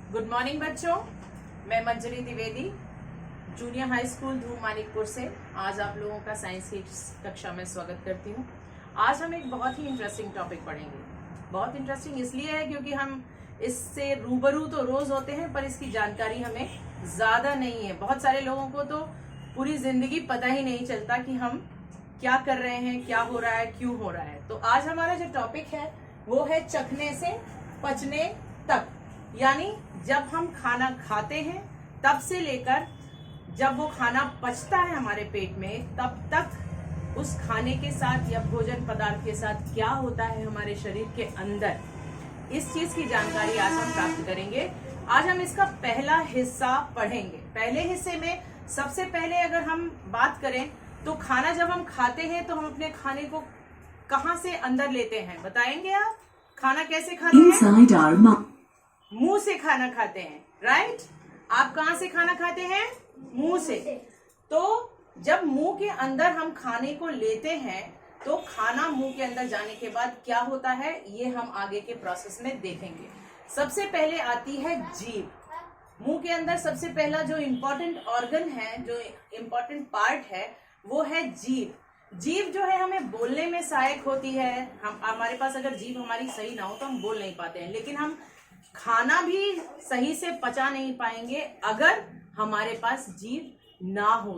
Good morning बच्चों, मैं मंजरी Dwivedi junior high school धूम मानिकपुर से आज आप लोगों का साइंस की कक्षा में स्वागत करती हूँ। आज हम एक बहुत ही इंटरेस्टिंग टॉपिक पढ़ेंगे। बहुत इंटरेस्टिंग इसलिए है क्योंकि हम इससे रूबरू तो रोज होते हैं, पर इसकी जानकारी हमें ज्यादा नहीं है। बहुत सारे लोगों को तो पूरी जिंदगी पता ही नहीं चलता कि हम क्या कर रहे हैं, क्या हो रहा है, क्यों हो रहा है। तो आज हमारा जो टॉपिक है वो है चखने से पचने तक, यानी जब हम खाना खाते हैं तब से लेकर जब वो खाना पचता है हमारे पेट में, तब तक उस खाने के साथ या भोजन पदार्थ के साथ क्या होता है हमारे शरीर के अंदर, इस चीज की जानकारी आज हम प्राप्त करेंगे। आज हम इसका पहला हिस्सा पढ़ेंगे। पहले हिस्से में सबसे पहले अगर हम बात करें तो खाना जब हम खाते हैं तो हम अपने खाने को कहाँ से अंदर लेते हैं, बताएंगे आप? खाना कैसे खाते हैं? मुंह से खाना खाते हैं, राइट? आप कहाँ से खाना खाते हैं? मुंह से। तो जब मुंह के अंदर हम खाने को लेते हैं तो खाना मुंह के अंदर जाने के बाद क्या होता है, ये हम आगे के प्रोसेस में देखेंगे। सबसे पहले आती है जीभ। मुंह के अंदर सबसे पहला जो इम्पोर्टेंट ऑर्गन है, जो इम्पोर्टेंट पार्ट है, वो है जीभ। जीभ जो है हमें बोलने में सहायक होती है। हमारे पास अगर जीभ हमारी सही ना हो तो हम बोल नहीं पाते हैं, लेकिन हम खाना भी सही से पचा नहीं पाएंगे अगर हमारे पास जीभ ना हो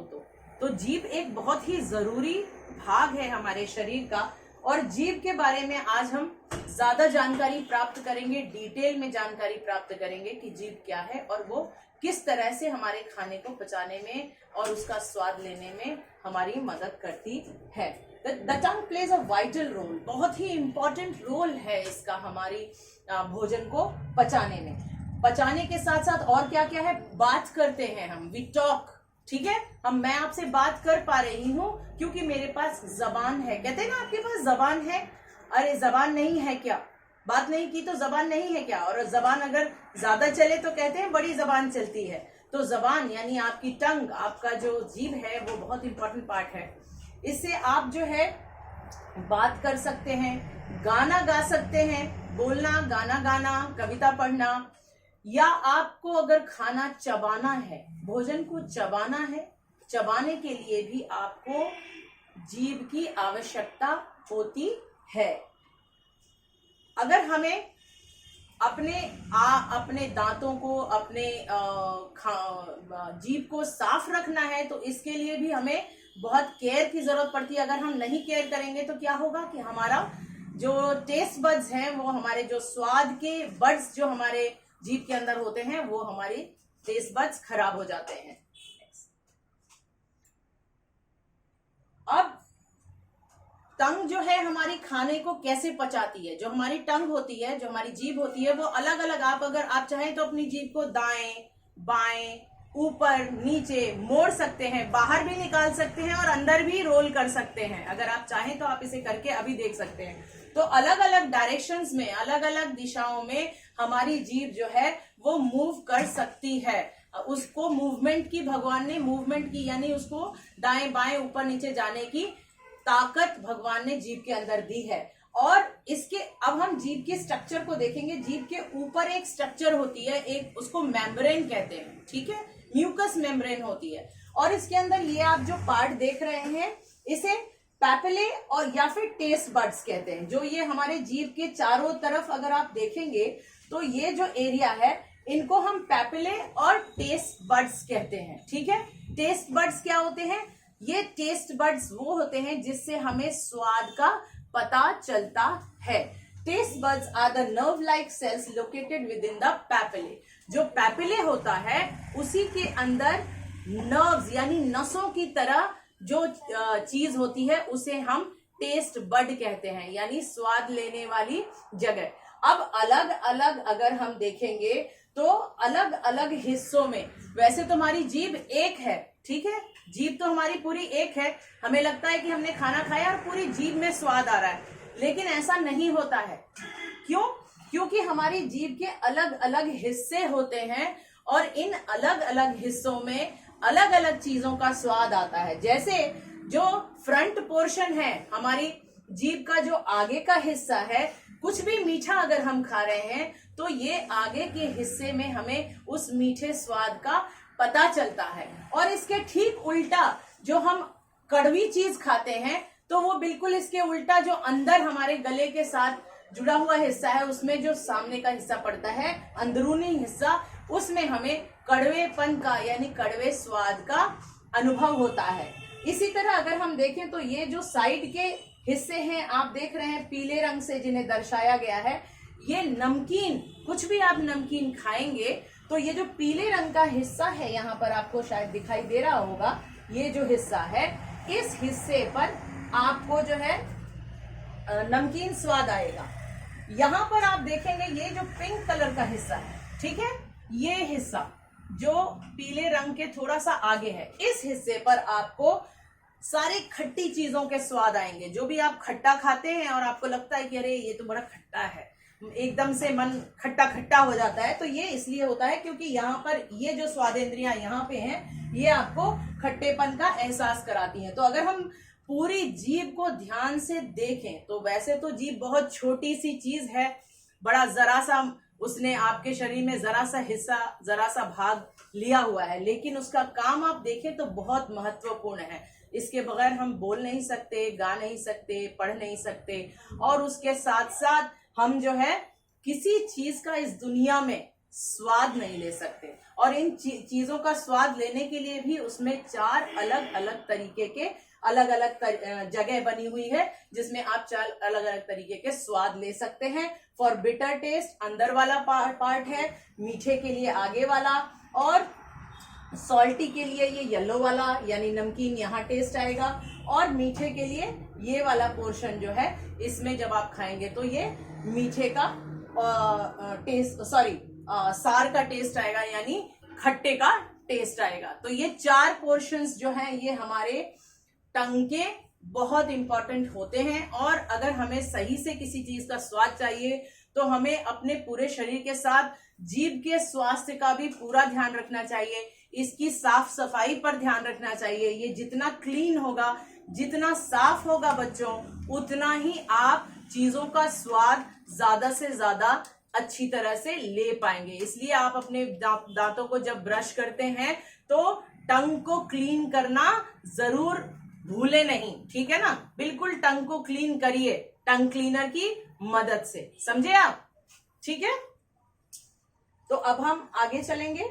तो जीभ एक बहुत ही जरूरी भाग है हमारे शरीर का, और जीभ के बारे में आज हम ज्यादा जानकारी प्राप्त करेंगे, डिटेल में जानकारी प्राप्त करेंगे कि जीभ क्या है और वो किस तरह से हमारे खाने को पचाने में और उसका स्वाद लेने में हमारी मदद करती है। The tongue plays a vital role, बहुत ही इम्पोर्टेंट रोल है इसका हमारी भोजन को पचाने में। पचाने के साथ साथ और क्या क्या है, बात करते हैं हम, वी टॉक, ठीक है? मैं आपसे बात कर पा रही हूँ क्योंकि मेरे पास जबान है। कहते हैं ना आपके पास जबान है, अरे जबान नहीं है क्या? बात नहीं की तो जबान नहीं है क्या? और जबान अगर ज्यादा चले तो कहते हैं बड़ी जबान चलती है। तो जबान यानी आपकी टंग, आपका जो जीभ है, वो बहुत इंपॉर्टेंट पार्ट है। इससे आप जो है बात कर सकते हैं, गाना गा सकते हैं, बोलना, गाना गाना, कविता पढ़ना, या आपको अगर खाना चबाना है, भोजन को चबाना है, चबाने के लिए भी आपको जीभ की आवश्यकता होती है। अगर हमें अपने दांतों को, अपने जीभ को साफ रखना है तो इसके लिए भी हमें बहुत केयर की जरूरत पड़ती है। अगर हम नहीं केयर करेंगे तो क्या होगा कि हमारा जो टेस्ट बड्स हैं, वो हमारे जो स्वाद के बड्स जो हमारे जीभ के अंदर होते हैं, वो हमारी टेस्ट बड्स खराब हो जाते हैं। अब टंग जो है हमारी खाने को कैसे पचाती है? जो हमारी टंग होती है, जो हमारी जीभ होती है, वो अलग अलग, अगर आप चाहें तो अपनी जीभ को दाएं बाएं, ऊपर नीचे मोड़ सकते हैं, बाहर भी निकाल सकते हैं और अंदर भी रोल कर सकते हैं। अगर आप चाहें तो आप इसे करके अभी देख सकते हैं। तो अलग अलग डायरेक्शंस में, अलग अलग दिशाओं में हमारी जीभ जो है वो मूव कर सकती है। उसको मूवमेंट की, भगवान ने मूवमेंट की, यानी उसको दाएं बाएं ऊपर नीचे जाने की ताकत भगवान ने जीभ के अंदर दी है। और इसके अब हम जीभ के स्ट्रक्चर को देखेंगे। जीभ के ऊपर एक स्ट्रक्चर होती है, एक, उसको मेम्ब्रेन कहते हैं, ठीक है? म्यूकस मेम्ब्रेन होती है। और इसके अंदर ये आप जो पार्ट देख रहे हैं, इसे पैपिले और या फिर टेस्ट बड्स कहते हैं। जो ये हमारे जीभ के चारों तरफ अगर आप देखेंगे तो ये जो एरिया है, इनको हम पैपिले और टेस्ट बड्स कहते हैं, ठीक है? टेस्ट बड्स क्या होते हैं? ये टेस्ट बड्स वो होते हैं जिससे हमें स्वाद का पता चलता है। Test buds are the nerve like cells located within the papillae. जो पैपिले होता है उसी के अंदर नर्व्स यानी नसों की तरह जो चीज होती है उसे हम टेस्ट बड कहते हैं, यानी स्वाद लेने वाली जगह। अब अलग अलग अगर हम देखेंगे तो अलग अलग हिस्सों में, वैसे तो हमारी जीभ एक है, ठीक है? जीभ तो हमारी पूरी एक है। हमें लगता है कि हमने खाना खाया और पूरी जीभ में स्वाद आ रहा है, लेकिन ऐसा नहीं होता है। क्यों? क्योंकि हमारी जीभ के अलग अलग हिस्से होते हैं और इन अलग अलग हिस्सों में अलग अलग चीजों का स्वाद आता है। जैसे जो फ्रंट पोर्शन है, हमारी जीभ का जो आगे का हिस्सा है, कुछ भी मीठा अगर हम खा रहे हैं तो ये आगे के हिस्से में हमें उस मीठे स्वाद का पता चलता है। और इसके ठीक उल्टा जो हम कड़वी चीज खाते हैं तो वो बिल्कुल इसके उल्टा, जो अंदर हमारे गले के साथ जुड़ा हुआ हिस्सा है उसमें जो सामने का हिस्सा पड़ता है, अंदरूनी हिस्सा, उसमें हमें कड़वेपन का यानी कड़वे स्वाद का अनुभव होता है। इसी तरह अगर हम देखें तो ये जो साइड के हिस्से हैं आप देख रहे हैं पीले रंग से जिन्हें दर्शाया गया है, ये नमकीन, कुछ भी आप नमकीन खाएंगे तो ये जो पीले रंग का हिस्सा है, यहाँ पर आपको शायद दिखाई दे रहा होगा, ये जो हिस्सा है, इस हिस्से पर आपको जो है नमकीन स्वाद आएगा। यहाँ पर आप देखेंगे ये जो पिंक कलर का हिस्सा है, ठीक है, ये हिस्सा जो पीले रंग के थोड़ा सा आगे है, इस हिस्से पर आपको सारी खट्टी चीजों के स्वाद आएंगे। जो भी आप खट्टा खाते हैं और आपको लगता है कि अरे ये तो बड़ा खट्टा है, एकदम से मन खट्टा खट्टा हो जाता है, तो ये इसलिए होता है क्योंकि यहाँ पर ये जो स्वादेंद्रियां यहाँ पे हैं, ये आपको खट्टेपन का एहसास कराती हैं। तो अगर हम पूरी जीभ को ध्यान से देखें तो वैसे तो जीभ बहुत छोटी सी चीज है, बड़ा जरा सा उसने आपके शरीर में जरा सा हिस्सा, जरा सा भाग लिया हुआ है, लेकिन उसका काम आप देखें तो बहुत महत्वपूर्ण है। इसके बगैर हम बोल नहीं सकते, गा नहीं सकते, पढ़ नहीं सकते, और उसके साथ साथ हम जो है किसी चीज का इस दुनिया में स्वाद नहीं ले सकते। और इन चीजों का स्वाद लेने के लिए भी उसमें 4 अलग अलग तरीके के अलग अलग जगह बनी हुई है जिसमें आप 4 अलग अलग तरीके के स्वाद ले सकते हैं। फॉर बिटर टेस्ट अंदर वाला पार्ट है, मीठे के लिए आगे वाला, और सॉल्टी के लिए ये येलो वाला यानी नमकीन यहाँ टेस्ट आएगा, और मीठे के लिए ये वाला पोर्शन जो है इसमें जब आप खाएंगे तो ये मीठे का टेस्ट, सार का टेस्ट आएगा यानी खट्टे का टेस्ट आएगा। तो ये 4 पोर्शंस जो हैं ये हमारे टंग के बहुत इंपॉर्टेंट होते हैं, और अगर हमें सही से किसी चीज का स्वाद चाहिए तो हमें अपने पूरे शरीर के साथ जीभ के स्वास्थ्य का भी पूरा ध्यान रखना चाहिए, इसकी साफ सफाई पर ध्यान रखना चाहिए। ये जितना क्लीन होगा, जितना साफ होगा बच्चों, उतना ही आप चीजों का स्वाद ज्यादा से ज्यादा अच्छी तरह से ले पाएंगे। इसलिए आप अपने दांतों को जब ब्रश करते हैं तो टंग को क्लीन करना जरूर भूले नहीं, ठीक है ना। बिल्कुल टंग को क्लीन करिए टंग क्लीनर की मदद से, समझे आप, ठीक है। तो अब हम आगे चलेंगे।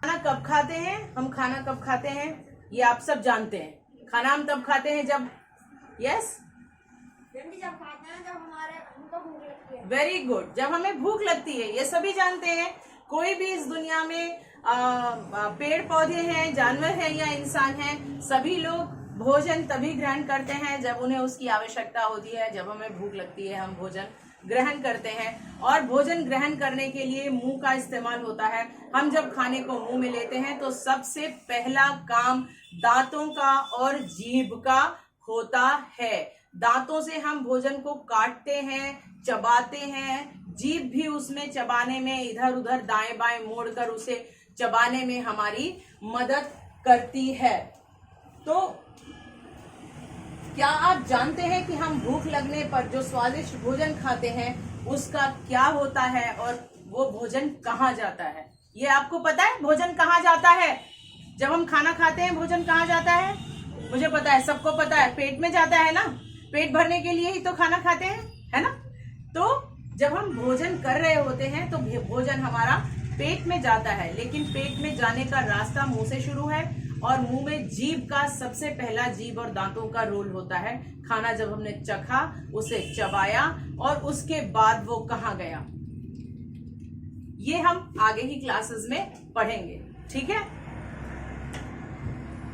खाना कब खाते हैं, हम खाना कब खाते हैं ये आप सब जानते हैं। खाना हम तब खाते हैं जब, यस, जब खाते हैं जब हमको भूख लगती है। वेरी गुड, जब हमें भूख लगती है, ये सभी जानते हैं। कोई भी इस दुनिया में पेड़ पौधे हैं, जानवर हैं या इंसान हैं, सभी लोग भोजन तभी ग्रहण करते हैं जब उन्हें उसकी आवश्यकता होती है। जब हमें भूख लगती है हम भोजन ग्रहण करते हैं, और भोजन ग्रहण करने के लिए मुंह का इस्तेमाल होता है। हम जब खाने को मुंह में लेते हैं तो सबसे पहला काम दांतों का और जीभ का होता है। दांतों से हम भोजन को काटते हैं, चबाते हैं, जीभ भी उसमें चबाने में इधर उधर दाएं बाएं मोड़कर उसे चबाने में हमारी मदद करती है। तो क्या आप जानते हैं कि हम भूख लगने पर जो स्वादिष्ट भोजन खाते हैं उसका क्या होता है और वो भोजन कहाँ जाता है? ये आपको पता है भोजन कहाँ जाता है? जब हम खाना खाते हैं भोजन कहाँ जाता है? मुझे पता है, सबको पता है, पेट में जाता है ना। पेट भरने के लिए ही तो खाना खाते हैं, है ना। तो जब हम भोजन कर रहे होते हैं तो भोजन हमारा पेट में जाता है, लेकिन पेट में जाने का रास्ता मुंह से शुरू है, और मुंह में जीभ का सबसे पहला जीभ और दांतों का रोल होता है। खाना जब हमने चखा, उसे चबाया, और उसके बाद वो कहाँ गया, ये हम आगे की क्लासेस में पढ़ेंगे, ठीक है।